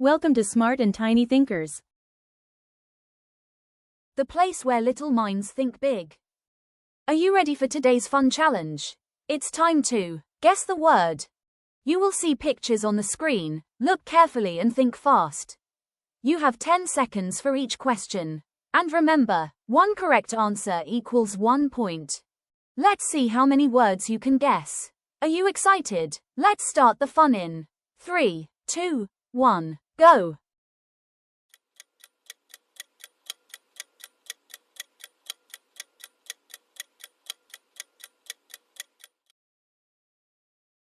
Welcome to Smart and Tiny Thinkers, the place where little minds think big. Are you ready for today's fun challenge? It's time to guess the word. You will see pictures on the screen. Look carefully and think fast. You have 10 seconds for each question. And remember, one correct answer equals 1 point. Let's see how many words you can guess. Are you excited? Let's start the fun in 3, 2, 1, go!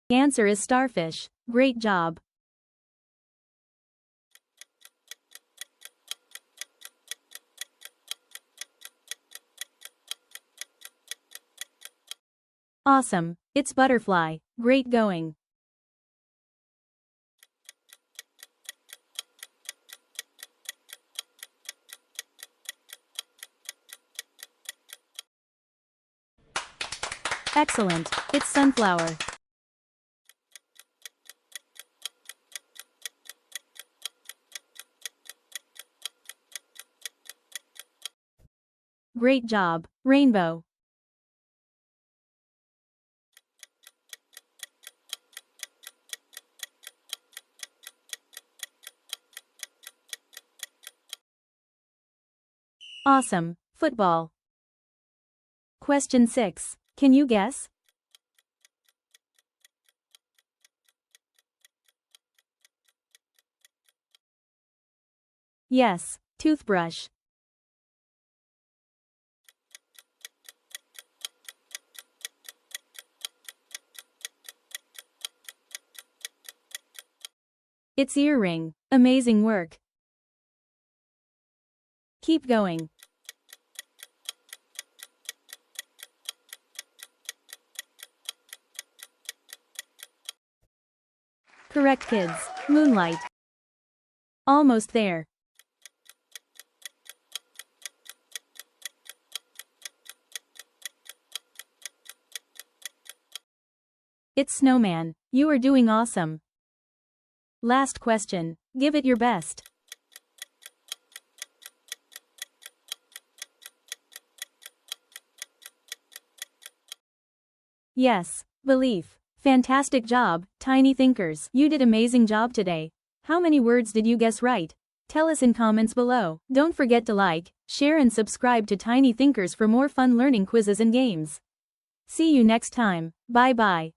The answer is starfish. Great job. Awesome. It's butterfly. Great going. Excellent. It's sunflower. Great job. Rainbow. Awesome. Football. Question 6. Can you guess? Yes, toothbrush. It's earring. Amazing work. Keep going. Correct, kids. Moonlight. Almost there. It's snowman. You are doing awesome. Last question. Give it your best. Yes, belief. Fantastic job, Tiny Thinkers. You did amazing job today. How many words did you guess right? Tell us in comments below. Don't forget to like, share and subscribe to Tiny Thinkers for more fun learning quizzes and games. See you next time. Bye bye.